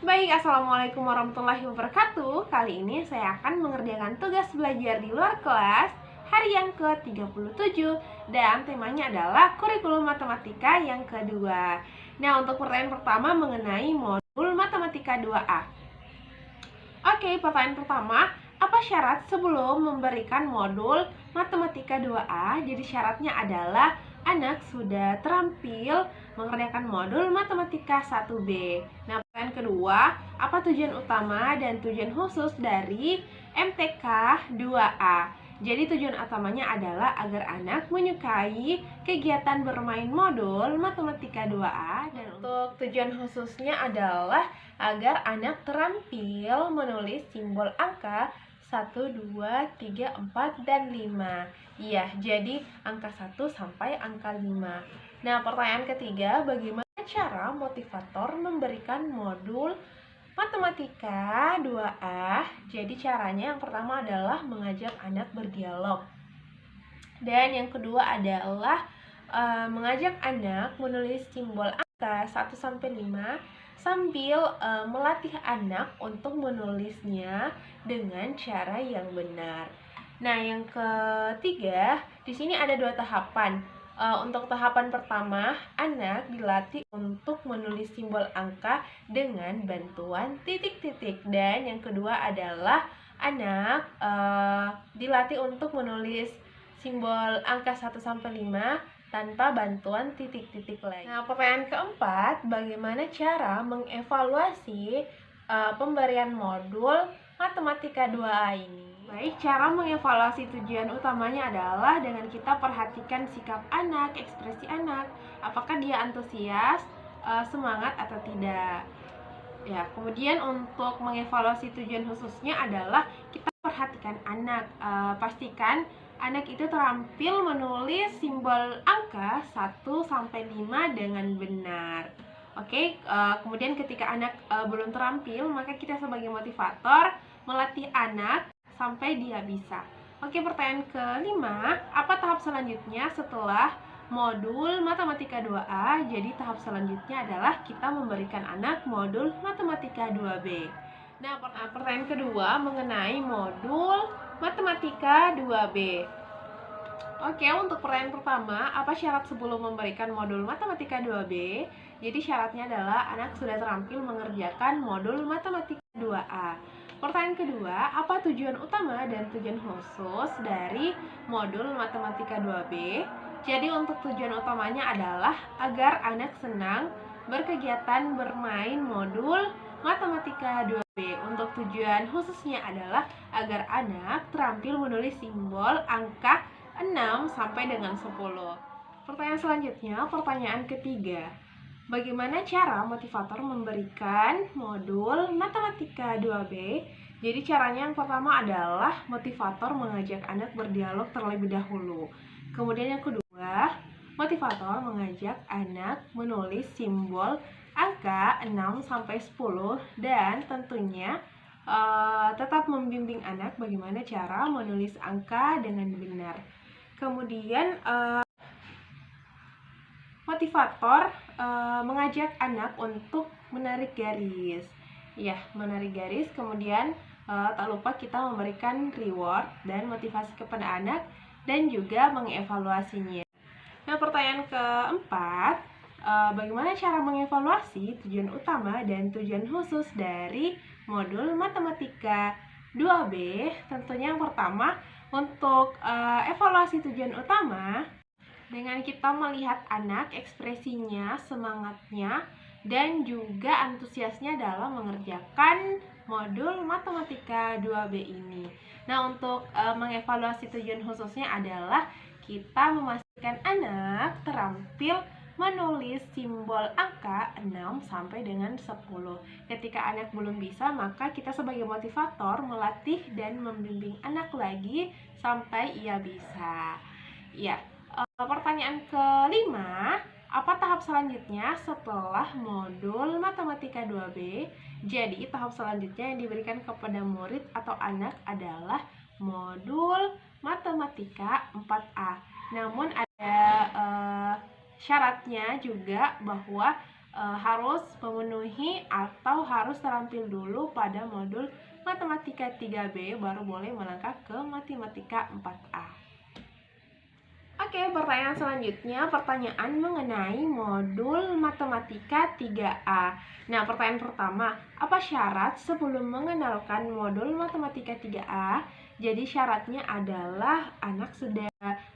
Baik, Assalamualaikum warahmatullahi wabarakatuh. Kali ini saya akan mengerjakan tugas belajar di luar kelas hari yang ke-37 dan temanya adalah kurikulum matematika yang kedua. Nah, untuk pertanyaan pertama mengenai modul matematika 2A. Oke, pertanyaan pertama, apa syarat sebelum memberikan modul matematika 2A? Jadi syaratnya adalah anak sudah terampil mengerjakan modul matematika 1B. Nah, pertanyaan kedua, apa tujuan utama dan tujuan khusus dari MTK 2A? Jadi tujuan utamanya adalah agar anak menyukai kegiatan bermain modul matematika 2A, dan untuk tujuan khususnya adalah agar anak terampil menulis simbol angka 1, 2, 3, 4, dan 5. Iya, jadi angka 1 sampai angka 5. Nah, pertanyaan ketiga, bagaimana cara motivator memberikan modul matematika 2A? Jadi caranya yang pertama adalah mengajak anak berdialog. Dan yang kedua adalah mengajak anak menulis simbol angka 1 sampai 5 sambil melatih anak untuk menulisnya dengan cara yang benar. Nah, yang ketiga, di sini ada dua tahapan. Untuk tahapan pertama, anak dilatih untuk menulis simbol angka dengan bantuan titik-titik. Dan yang kedua adalah anak dilatih untuk menulis simbol angka 1 sampai 5 tanpa bantuan titik-titik lagi. Nah, pertanyaan keempat, bagaimana cara mengevaluasi pemberian modul matematika 2A ini? Baik, cara mengevaluasi tujuan utamanya adalah dengan kita perhatikan sikap anak, ekspresi anak, apakah dia antusias, semangat atau tidak. Ya, kemudian untuk mengevaluasi tujuan khususnya adalah kita perhatikan anak, pastikan anak itu terampil menulis simbol angka 1 sampai 5 dengan benar. Oke, kemudian ketika anak belum terampil, maka kita sebagai motivator melatih anak sampai dia bisa. Oke, pertanyaan kelima, apa tahap selanjutnya setelah modul matematika 2A? Jadi tahap selanjutnya adalah kita memberikan anak modul matematika 2B. Nah, pertanyaan kedua mengenai modul matematika 2B. Oke, untuk pertanyaan pertama, apa syarat sebelum memberikan modul matematika 2B? Jadi syaratnya adalah anak sudah terampil mengerjakan modul matematika 2A. Pertanyaan kedua, apa tujuan utama dan tujuan khusus dari modul matematika 2B? Jadi untuk tujuan utamanya adalah agar anak senang berkegiatan bermain modul matematika 2B. Untuk tujuan khususnya adalah agar anak terampil menulis simbol angka 6 sampai dengan 10. Pertanyaan selanjutnya, pertanyaan ketiga. Bagaimana cara motivator memberikan modul matematika 2B? Jadi caranya yang pertama adalah motivator mengajak anak berdialog terlebih dahulu. Kemudian yang kedua, motivator mengajak anak menulis simbol angka 6 sampai 10 dan tentunya tetap membimbing anak bagaimana cara menulis angka dengan benar. Kemudian motivator mengajak anak untuk menarik garis. Ya, menarik garis. Kemudian tak lupa kita memberikan reward dan motivasi kepada anak dan juga mengevaluasinya. Nah, pertanyaan keempat, bagaimana cara mengevaluasi tujuan utama dan tujuan khusus dari modul matematika 2B? Tentunya yang pertama, untuk evaluasi tujuan utama, dengan kita melihat anak, ekspresinya, semangatnya, dan juga antusiasnya dalam mengerjakan modul matematika 2B ini. Nah, untuk mengevaluasi tujuan khususnya adalah kita memastikan anak terampil menulis simbol angka 6 sampai dengan 10. Ketika anak belum bisa, maka kita sebagai motivator melatih dan membimbing anak lagi sampai ia bisa. Ya, pertanyaan kelima, apa tahap selanjutnya setelah modul matematika 2B? Jadi tahap selanjutnya yang diberikan kepada murid atau anak adalah modul matematika 4A. Namun ada syaratnya juga bahwa harus memenuhi atau harus terampil dulu pada modul Matematika 3B baru boleh melangkah ke Matematika 4A. Oke, pertanyaan selanjutnya, pertanyaan mengenai modul Matematika 3A. Nah, pertanyaan pertama, apa syarat sebelum mengenalkan modul Matematika 3A? Jadi syaratnya adalah anak sudah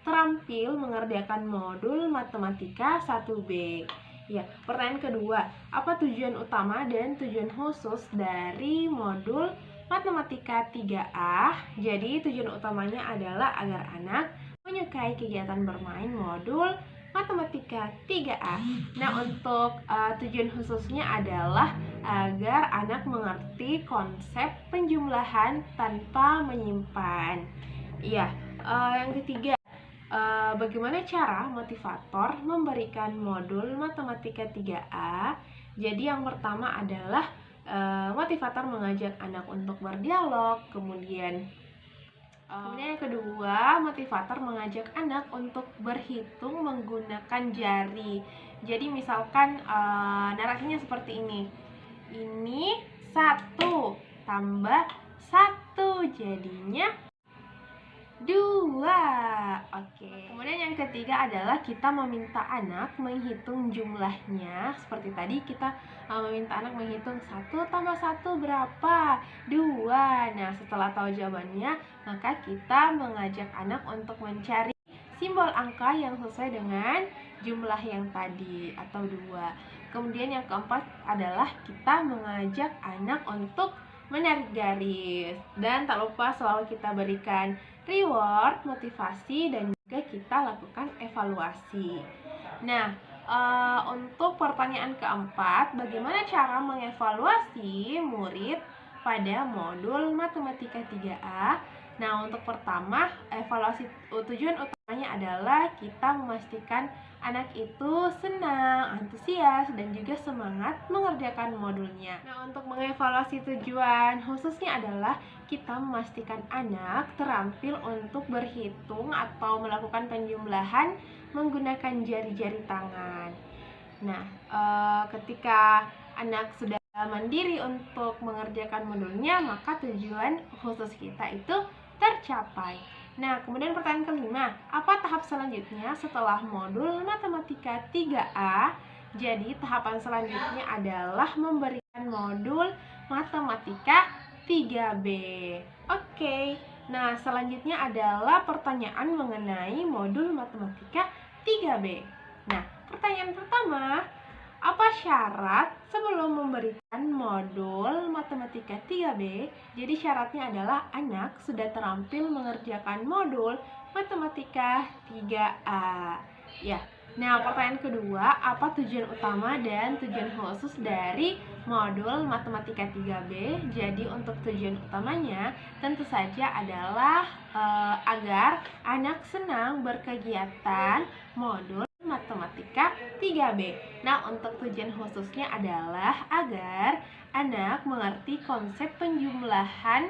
terampil mengerjakan modul Matematika 1B. Ya, pertanyaan kedua, apa tujuan utama dan tujuan khusus dari modul Matematika 3A? Jadi tujuan utamanya adalah agar anak menyukai kegiatan bermain modul Matematika 3A. Nah, untuk tujuan khususnya adalah agar anak mengerti konsep penjumlahan tanpa menyimpan. Iya, yang ketiga, bagaimana cara motivator memberikan modul Matematika 3A? Jadi yang pertama adalah motivator mengajak anak untuk berdialog, kemudian yang kedua, motivator mengajak anak untuk berhitung menggunakan jari. Jadi misalkan narasinya seperti ini. Ini 1 tambah 1 jadinya 2. Oke. Kemudian yang ketiga adalah kita meminta anak menghitung jumlahnya. Seperti tadi kita meminta anak menghitung 1 tambah 1 berapa? 2. Nah, setelah tahu jawabannya, maka kita mengajak anak untuk mencari simbol angka yang sesuai dengan jumlah yang tadi atau 2. Kemudian yang keempat adalah kita mengajak anak untuk menarik garis, dan tak lupa selalu kita berikan reward, motivasi, dan juga kita lakukan evaluasi. Nah, untuk pertanyaan keempat, bagaimana cara mengevaluasi murid pada modul Matematika 3A? Nah, untuk pertama, evaluasi tujuan utamanya adalah kita memastikan anak itu senang, antusias, dan juga semangat mengerjakan modulnya. Nah, untuk mengevaluasi tujuan khususnya adalah kita memastikan anak terampil untuk berhitung atau melakukan penjumlahan menggunakan jari-jari tangan. Nah, ketika anak sudah mandiri untuk mengerjakan modulnya, maka tujuan khusus kita itu tercapai. Nah, kemudian pertanyaan kelima, apa tahap selanjutnya setelah modul Matematika 3A? Jadi, tahapan selanjutnya adalah memberikan modul Matematika 3B. Oke, nah selanjutnya adalah pertanyaan mengenai modul Matematika 3B. Nah, pertanyaan pertama, apa syarat sebelum memberikan modul Matematika 3B? Jadi syaratnya adalah anak sudah terampil mengerjakan modul Matematika 3A. Ya. Nah, pertanyaan kedua, apa tujuan utama dan tujuan khusus dari modul Matematika 3B? Jadi untuk tujuan utamanya tentu saja adalah agar anak senang berkegiatan modul Matematika 3B. Nah, untuk tujuan khususnya adalah agar anak mengerti konsep penjumlahan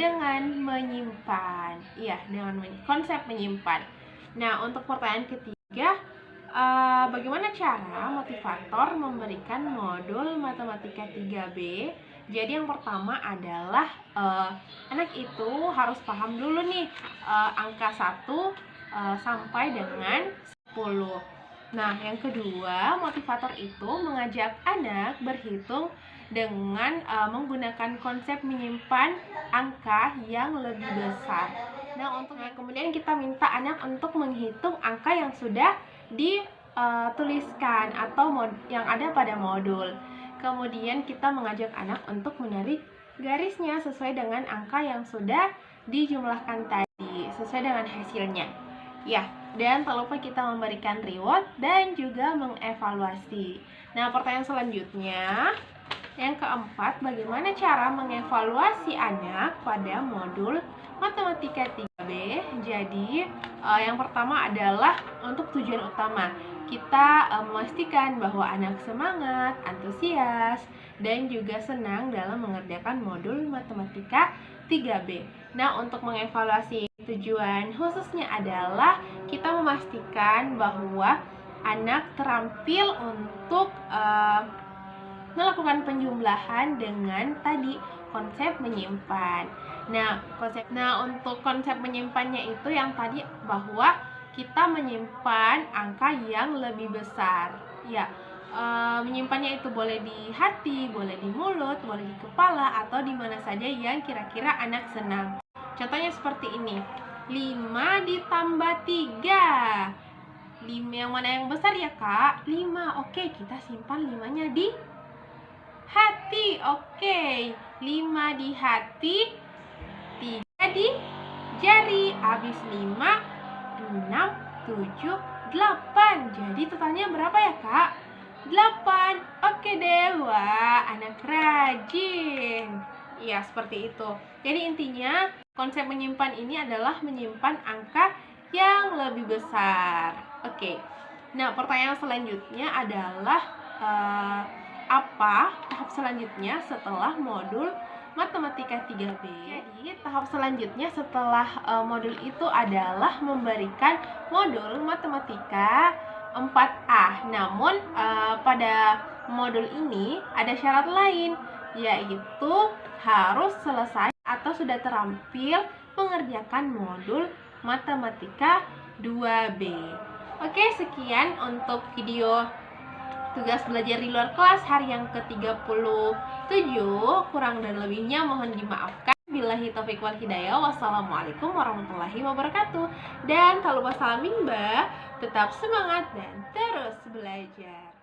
dengan menyimpan. Iya, dengan konsep menyimpan. Nah, untuk pertanyaan ketiga, bagaimana cara motivator memberikan modul Matematika 3B? Jadi yang pertama adalah anak itu harus paham dulu nih angka 1 sampai dengan 10. Nah, yang kedua, motivator itu mengajak anak berhitung dengan menggunakan konsep menyimpan angka yang lebih besar. Nah, kemudian kita minta anak untuk menghitung angka yang sudah dituliskan atau yang ada pada modul. Kemudian kita mengajak anak untuk menarik garisnya sesuai dengan angka yang sudah dijumlahkan tadi, sesuai dengan hasilnya. Ya, dan tak lupa kita memberikan reward dan juga mengevaluasi. Nah, pertanyaan selanjutnya, yang keempat, bagaimana cara mengevaluasi anak pada modul Matematika 3B? Jadi, yang pertama adalah untuk tujuan utama. Kita memastikan bahwa anak semangat, antusias, dan juga senang dalam mengerjakan modul Matematika 3B. Nah, untuk mengevaluasi tujuan khususnya adalah kita memastikan bahwa anak terampil untuk melakukan penjumlahan dengan tadi konsep menyimpan. Nah, untuk konsep menyimpannya itu yang tadi bahwa kita menyimpan angka yang lebih besar. Ya, menyimpannya itu boleh di hati, boleh di mulut, boleh di kepala, atau di mana saja yang kira-kira anak senang. Contohnya seperti ini. 5 ditambah 3. 5 yang mana yang besar ya, Kak? 5. Oke, kita simpan 5-nya di hati. Oke, 5 di hati, 3 di jari. Habis 5, 6, 7, 8. Jadi totalnya berapa ya, Kak? 8. Oke deh, wah, anak rajin. Ya, seperti itu. Jadi intinya konsep menyimpan ini adalah menyimpan angka yang lebih besar. Oke. Nah, pertanyaan selanjutnya adalah apa tahap selanjutnya setelah modul matematika 3B? Jadi, tahap selanjutnya setelah modul itu adalah memberikan modul matematika 4A. Namun, pada modul ini ada syarat lain, yaitu harus selesai atau sudah terampil mengerjakan modul matematika 2B. Oke, sekian untuk video tugas belajar di luar kelas hari yang ke-37. Kurang dan lebihnya mohon dimaafkan. Billahi taufiq wal hidayah. Wassalamualaikum warahmatullahi wabarakatuh. Dan tak lupa salam mimba, tetap semangat dan terus belajar.